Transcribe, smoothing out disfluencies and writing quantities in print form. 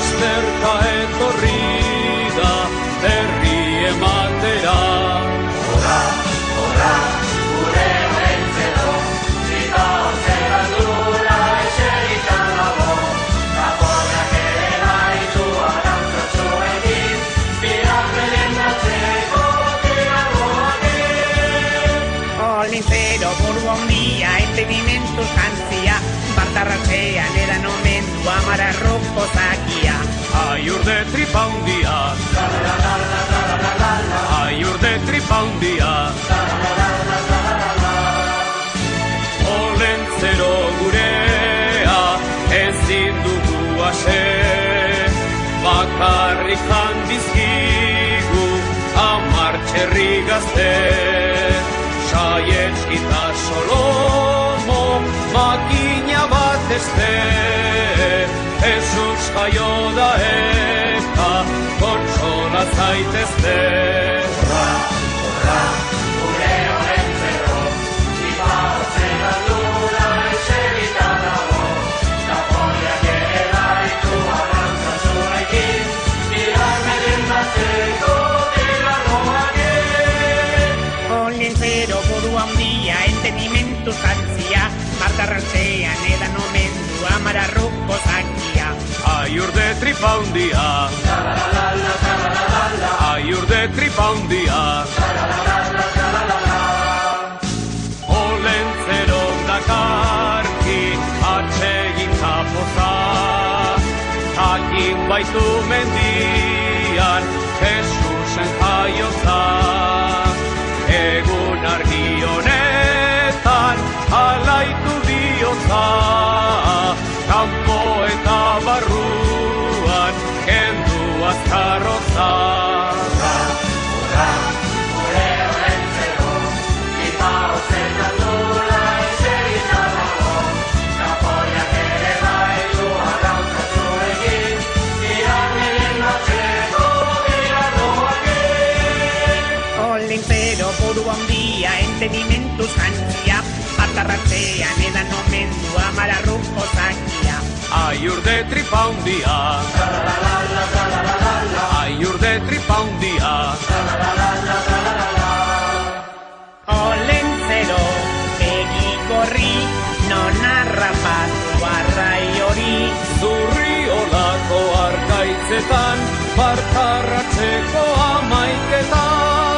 lasterka etorri da berri ematera. Horra, horra, gure orentzero, zita hortzera dula eserita dago, zaporrak ere baitu arantzatxoekin, bigarren datzeko tiragoakin. Olintzero buru handia, entenimentu jantzia, bartarratzean edan omendu amararroko zakia. Aiur de tripa hundia, aiur de tripa hundia, Olentzero gurea ezin dugu ase, bakarrik handizkigu 10 txerri gazte, Saietskita Solomo makina bat este, Jesus jaio da eta kontsola zaitezte. Horra, horra, gure orentzero, zita hortzera dula eserita dago, zaporrak ere baitu arantzatxoekin, bigarren datzeko tiragoakin. Olintzero buru handia, entenimentu jantzia, bartarratzean edan omendu amararroko zakia. Aiur de tripa hundia, aiur de tripa hundia, Olentzero dakarki atsegin zapoza, jakin baitu mendian Jesusen jaiotza. Egun argi honetan alaitu bihotza, kanpo eta barruan kendu azkarrotza. Horra, horra, gure orentzero, zita hortzera dula eserita dago, zaporrak ere baitu arantzatxoekin, bigarren datzeko tiragoakin. Olintzero buru handia, entenimentu jantzia, bartarratzean edan omendu amararroko zakia. Aiur de tripa hundia, aiur de tripa hundia, Olentzero begi gorri, non harrapatu arrai hori. zurri olako arkaitzetan, bartarratzeko 11etan.